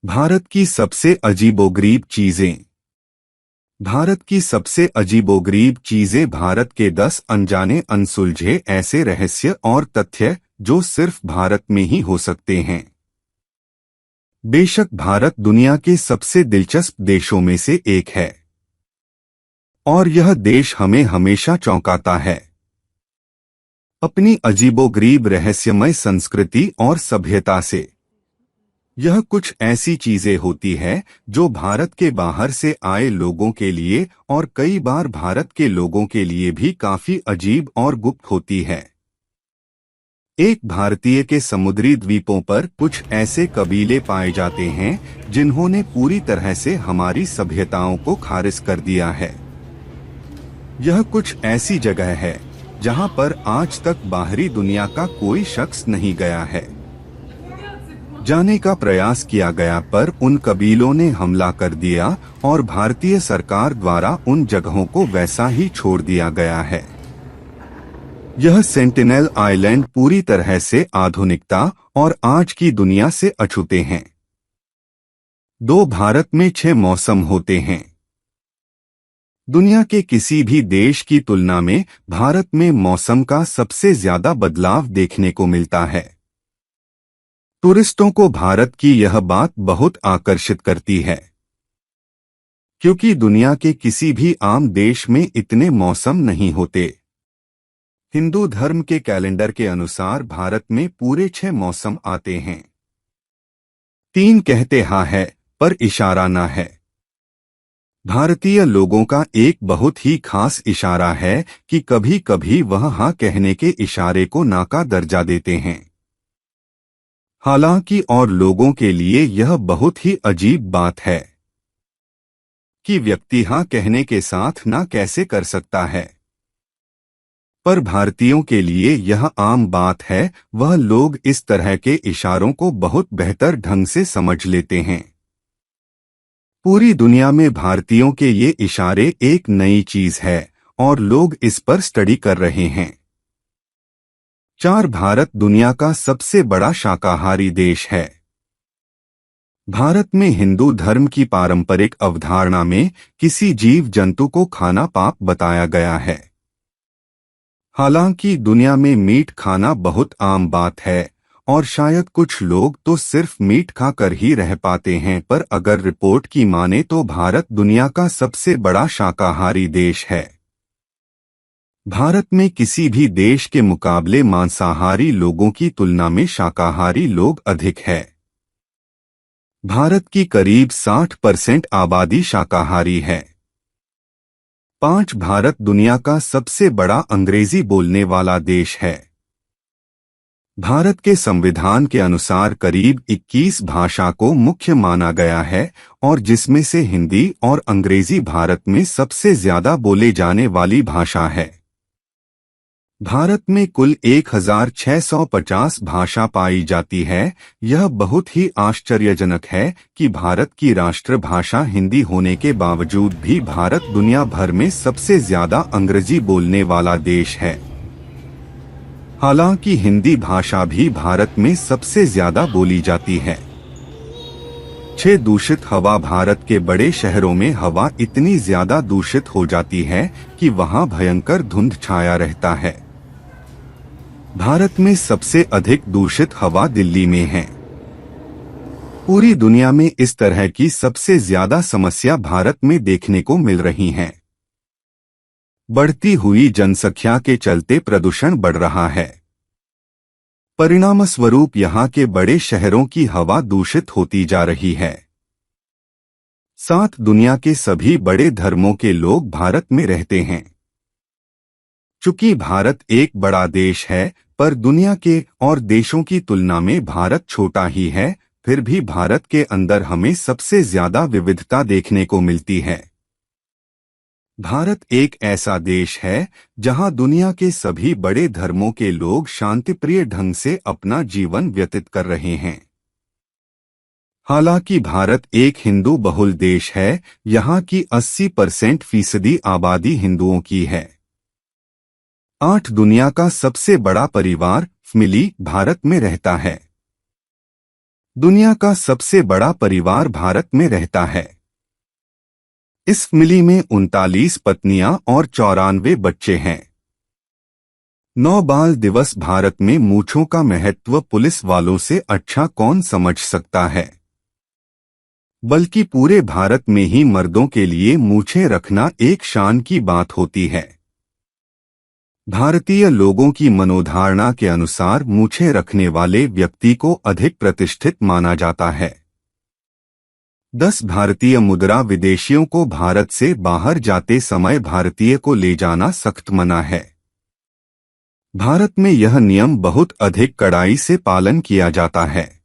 भारत की सबसे अजीबोगरीब चीजें। भारत की सबसे अजीबोगरीब चीजें भारत के 10 अनजाने अनसुलझे ऐसे रहस्य और तथ्य जो सिर्फ भारत में ही हो सकते हैं। बेशक भारत दुनिया के सबसे दिलचस्प देशों में से एक है और यह देश हमें हमेशा चौंकाता है अपनी अजीबोगरीब रहस्यमय संस्कृति और सभ्यता से। यह कुछ ऐसी चीजें होती है जो भारत के बाहर से आए लोगों के लिए और कई बार भारत के लोगों के लिए भी काफी अजीब और गुप्त होती है। एक भारतीय के समुद्री द्वीपों पर कुछ ऐसे कबीले पाए जाते हैं जिन्होंने पूरी तरह से हमारी सभ्यताओं को खारिज कर दिया है। यह कुछ ऐसी जगह है जहां पर आज तक बाहरी दुनिया का कोई शख्स नहीं गया है। जाने का प्रयास किया गया पर उन कबीलों ने हमला कर दिया और भारतीय सरकार द्वारा उन जगहों को वैसा ही छोड़ दिया गया है। यह सेंटिनल आइलैंड पूरी तरह से आधुनिकता और आज की दुनिया से अछूते हैं। भारत में 6 मौसम होते हैं। दुनिया के किसी भी देश की तुलना में भारत में मौसम का सबसे ज्यादा बदलाव देखने को मिलता है। टूरिस्टों को भारत की यह बात बहुत आकर्षित करती है क्योंकि दुनिया के किसी भी आम देश में इतने मौसम नहीं होते। हिंदू धर्म के कैलेंडर के अनुसार भारत में पूरे 6 मौसम आते हैं। 3 कहते हाँ है पर इशारा ना है। भारतीय लोगों का एक बहुत ही खास इशारा है कि कभी कभी वह हाँ कहने के इशारे को ना का दर्जा देते हैं। हालांकि और लोगों के लिए यह बहुत ही अजीब बात है कि व्यक्ति हाँ कहने के साथ ना कैसे कर सकता है, पर भारतीयों के लिए यह आम बात है। वह लोग इस तरह के इशारों को बहुत बेहतर ढंग से समझ लेते हैं। पूरी दुनिया में भारतीयों के ये इशारे एक नई चीज है और लोग इस पर स्टडी कर रहे हैं। 4 भारत दुनिया का सबसे बड़ा शाकाहारी देश है। भारत में हिंदू धर्म की पारंपरिक अवधारणा में किसी जीव जंतु को खाना पाप बताया गया है। हालांकि दुनिया में मीट खाना बहुत आम बात है और शायद कुछ लोग तो सिर्फ मीट खाकर ही रह पाते हैं, पर अगर रिपोर्ट की माने तो भारत दुनिया का सबसे बड़ा शाकाहारी देश है। भारत में किसी भी देश के मुकाबले मांसाहारी लोगों की तुलना में शाकाहारी लोग अधिक है। भारत की करीब 60% आबादी शाकाहारी है। 5 भारत दुनिया का सबसे बड़ा अंग्रेजी बोलने वाला देश है। भारत के संविधान के अनुसार करीब 21 भाषा को मुख्य माना गया है और जिसमें से हिंदी और अंग्रेजी भारत में सबसे ज्यादा बोले जाने वाली भाषा है। भारत में कुल 1650 भाषा पाई जाती है। यह बहुत ही आश्चर्यजनक है कि भारत की राष्ट्रभाषा हिंदी होने के बावजूद भी भारत दुनिया भर में सबसे ज्यादा अंग्रेजी बोलने वाला देश है। हालांकि हिंदी भाषा भी भारत में सबसे ज्यादा बोली जाती है। 6 दूषित हवा। भारत के बड़े शहरों में हवा इतनी ज्यादा दूषित हो जाती है कि वहां भयंकर धुंध छाया रहता है। भारत में सबसे अधिक दूषित हवा दिल्ली में है। पूरी दुनिया में इस तरह की सबसे ज्यादा समस्या भारत में देखने को मिल रही हैं। बढ़ती हुई जनसंख्या के चलते प्रदूषण बढ़ रहा है। परिणामस्वरूप यहाँ के बड़े शहरों की हवा दूषित होती जा रही है। 7 दुनिया के सभी बड़े धर्मों के लोग भारत में रहते हैं। चूंकि भारत एक बड़ा देश है, पर दुनिया के और देशों की तुलना में भारत छोटा ही है, फिर भी भारत के अंदर हमें सबसे ज्यादा विविधता देखने को मिलती है। भारत एक ऐसा देश है जहां दुनिया के सभी बड़े धर्मों के लोग शांतिप्रिय ढंग से अपना जीवन व्यतीत कर रहे हैं। हालांकि भारत एक हिंदू बहुल देश है, यहाँ की 80% आबादी हिंदुओं की है। 8 दुनिया का सबसे बड़ा परिवार फैमिली भारत में रहता है। दुनिया का सबसे बड़ा परिवार भारत में रहता है। इस फैमिली में 39 पत्नियां और 94 बच्चे हैं। 9 बाल दिवस। भारत में मूंछों का महत्व पुलिस वालों से अच्छा कौन समझ सकता है, बल्कि पूरे भारत में ही मर्दों के लिए मूंछें रखना एक शान की बात होती है। भारतीय लोगों की मनोधारणा के अनुसार मूंछें रखने वाले व्यक्ति को अधिक प्रतिष्ठित माना जाता है। 10 भारतीय मुद्रा। विदेशियों को भारत से बाहर जाते समय भारतीय को ले जाना सख्त मना है। भारत में यह नियम बहुत अधिक कड़ाई से पालन किया जाता है।